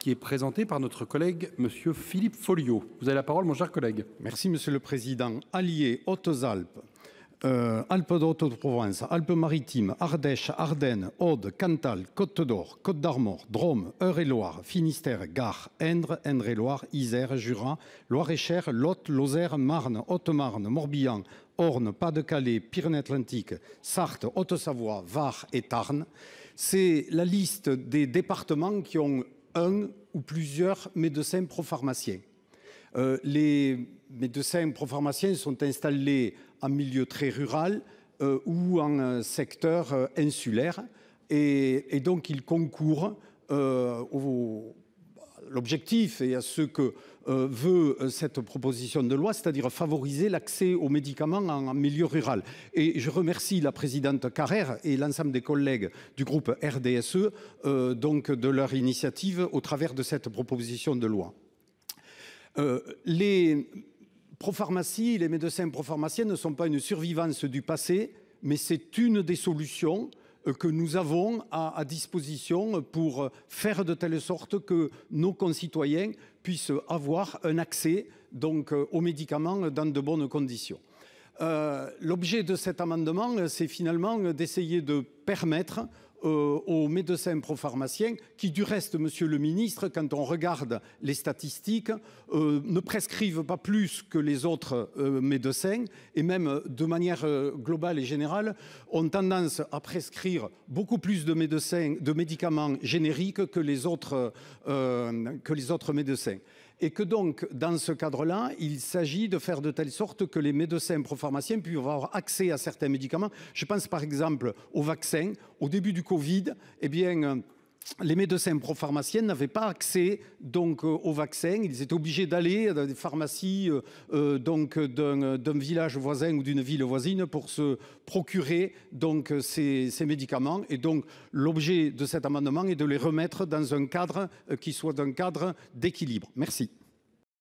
qui est présenté par notre collègue Monsieur Philippe Folliot. Vous avez la parole, mon cher collègue. Merci Monsieur le Président. Allier, Hautes-Alpes, Alpes de Haute-Provence, Alpes-Maritimes, Ardèche, Ardennes, Aude, Cantal, Côte d'Or, Côte d'Armor, Drôme, Eure-et-Loire, Finistère, Gard, Indre, Indre-et-Loire, Isère, Jura, Loire-et-Cher, Lot, Lozère, Marne, Haute-Marne, Morbihan, Orne, Pas-de-Calais, Pyrénées-Atlantiques, Sarthe, Haute-Savoie, Var et Tarn. C'est la liste des départements qui ont un ou plusieurs médecins propharmaciens. Les médecins propharmaciens sont installés en milieu très rural ou en secteur insulaire et donc ils concourent l'objectif et à ce que veut cette proposition de loi, c'est-à-dire favoriser l'accès aux médicaments en milieu rural. Et je remercie la présidente Carrère et l'ensemble des collègues du groupe RDSE donc de leur initiative au travers de cette proposition de loi. Les propharmacies, les médecins propharmaciens ne sont pas une survivance du passé, mais c'est une des solutions que nous avons à disposition pour faire de telle sorte que nos concitoyens puissent avoir un accès donc aux médicaments dans de bonnes conditions. L'objet de cet amendement, c'est finalement d'essayer de permettre aux médecins propharmaciens qui, du reste, monsieur le ministre, quand on regarde les statistiques, ne prescrivent pas plus que les autres médecins et même de manière globale et générale ont tendance à prescrire beaucoup plus de médicaments génériques que les autres médecins. Et que donc, dans ce cadre-là, il s'agit de faire de telle sorte que les médecins propharmaciens puissent avoir accès à certains médicaments. Je pense par exemple aux vaccins. Au début du Covid, eh bien, les médecins propharmaciens n'avaient pas accès donc aux vaccins. Ils étaient obligés d'aller dans des pharmacies donc d'un village voisin ou d'une ville voisine pour se procurer donc ces médicaments. Et donc l'objet de cet amendement est de les remettre dans un cadre qui soit d'un cadre d'équilibre. Merci.